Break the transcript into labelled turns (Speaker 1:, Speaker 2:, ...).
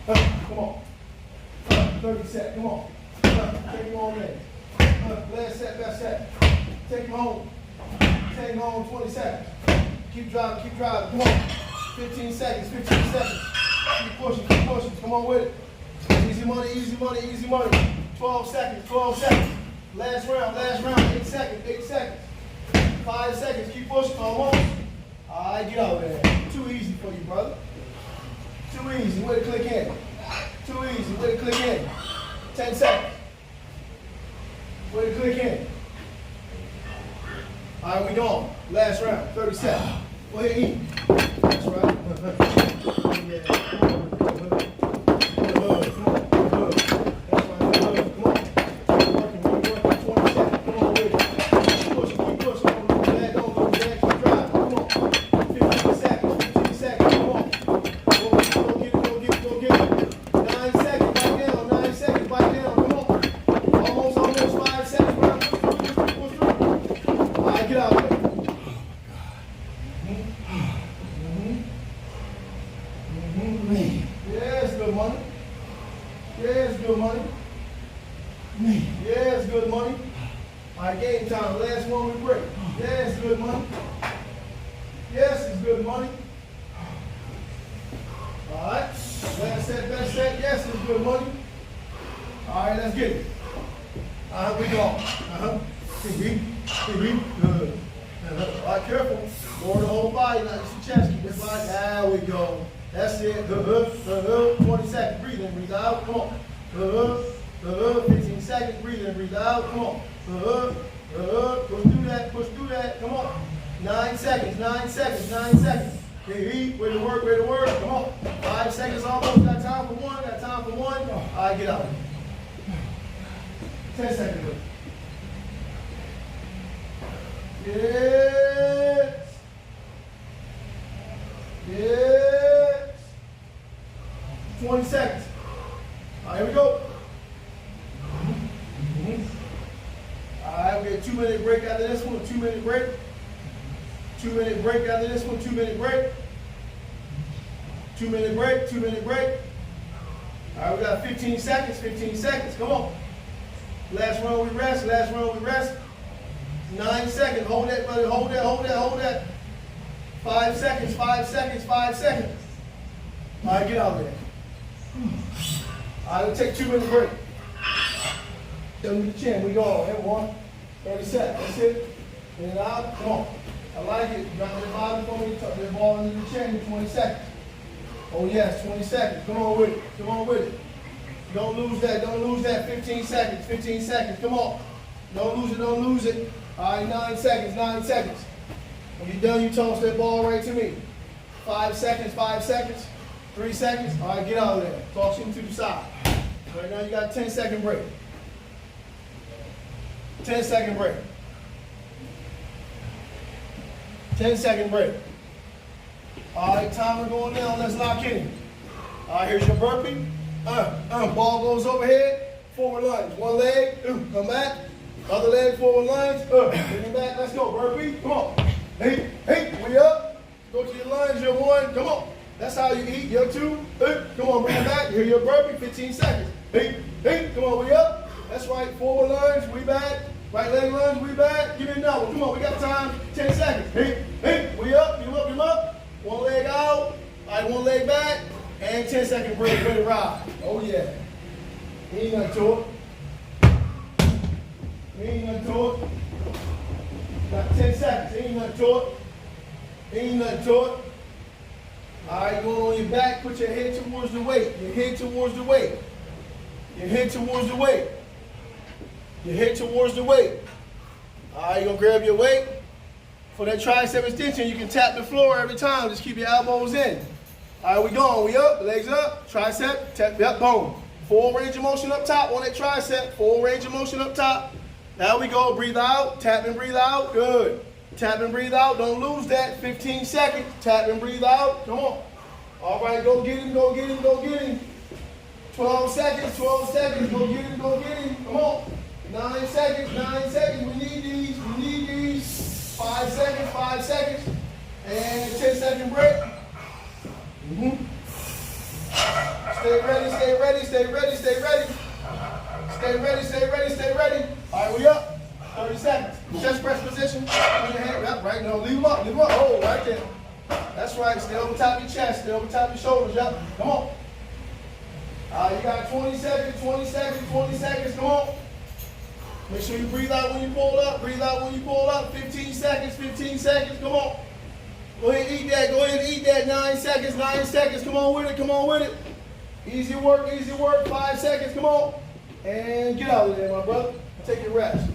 Speaker 1: Come on. 30 seconds. Come on. Take him on in. Last set, best set. Take him home. Take him home 20 seconds. Keep driving, keep driving. Come on. 15 seconds, 15 seconds. Keep pushing, keep pushing. Come on with it. Easy money, easy money, easy money. 12 seconds, 12 seconds. Last round, 8 seconds, 8 seconds. 5 seconds, keep pushing, almost. All right, get out there. Too easy for you, brother. Too easy, way to click in. Too easy, way to click in. 10 seconds. Way to click in. All right, we going. Last round, 30 seconds. Go ahead, eat. That's right. Yes, good money. All right, game time. Last one we break. Yes, good money. Yes, it's good money. All right. Last set, best set. Yes, it's good money. All right, let's get it. We go. Good. All right, careful. Lower the whole body. Not just your chest. Keep this body. There we go. That's it. 20 seconds. Breathe in, breathe out. Come on. 15 seconds. Breathe in, breathe out. Come on. Push through that. Push through that. Come on. 9 seconds. 9 seconds. 9 seconds. Way to work. Way to work. Come on. 5 seconds almost. Got time for one. Got time for one. All right, get out. 10 seconds. Yes. Yes. 20 seconds. All right, here we go. All right, we get a 2-minute break after this one. 2-minute break. 2-minute break after this one. 2-minute break. 2-minute break. 2-minute break. All right, we got 15 seconds. 15 seconds. Come on. Last round we rest. Last round we rest. 9 seconds. Hold that, brother. Hold that. Hold that. Hold that. 5 seconds. 5 seconds. 5 seconds. All right, get out there. All right, we'll take 2-minute break. Show me the chin. We go. Everyone. 30 seconds. That's it. In and out. Come on. I like it. Drop the bottom for me. Tuck the ball into the chin. 20 seconds. Oh, yes. 20 seconds. Come on with it. Come on with it. Don't lose that. Don't lose that. 15 seconds. 15 seconds. Come on. Don't lose it. Don't lose it. All right. 9 seconds. 9 seconds. When you're done, you toss that ball right to me. 5 seconds. 5 seconds. 3 seconds. All right. Get out of there. Toss him to the side. Right now, you got a 10-second break. 10-second break. 10-second break. All right, timer going down. Let's lock in. All right, here's your burpee. Ball goes overhead. Forward lunge. One leg. Come back. Other leg. Forward lunge. Bring it back. Let's go. Burpee. Come on. Hey. We up. Go to your lunge. Your one. Come on. That's how you eat. Your two. Come on. Bring it back. Here your burpee. 15 seconds. Hey. Come on. We up. That's right. Forward lunge. We back. Right leg lunge, we back. Give me another one. Come on, we got time. 10 seconds. Hey, we up. You up. One leg out. All right, one leg back. And 10-second break. Ready to ride. Oh, yeah. Ain't nothing to it. Got 10 seconds. Ain't nothing to it. All right, going on your back. Put your head towards the weight. Your head towards the weight. All right, you're going to grab your weight. For that tricep extension, you can tap the floor every time. Just keep your elbows in. All right, we going. We up. Legs up. Tricep. Tap. Yep, boom. Full range of motion up top on that tricep. Full range of motion up top. Now we go. Breathe out. Tap and breathe out. Good. Tap and breathe out. Don't lose that. 15 seconds. Tap and breathe out. Come on. All right, go get him. 12 seconds. Go get him. Come on. 9 seconds. We need these. 5 seconds. And 10-second break. Stay ready, stay ready, stay ready, stay ready. Stay ready, stay ready, stay ready. All right, we up. 30 seconds. Chest press position. Put your hand up, right? No, leave them up, leave them up. Hold right there. That's right. Stay over top of your chest, stay over top of your shoulders. Yep. Come on. All right, you got 20 seconds, 20 seconds, 20 seconds. Come on. Make sure you breathe out when you pull up. Breathe out when you pull up. 15 seconds, 15 seconds. Come on. Go ahead and eat that. Go ahead and eat that. 9 seconds, 9 seconds. Come on with it. Come on with it. Easy work, easy work. 5 seconds. Come on. And get out of there, my brother. Take your rest.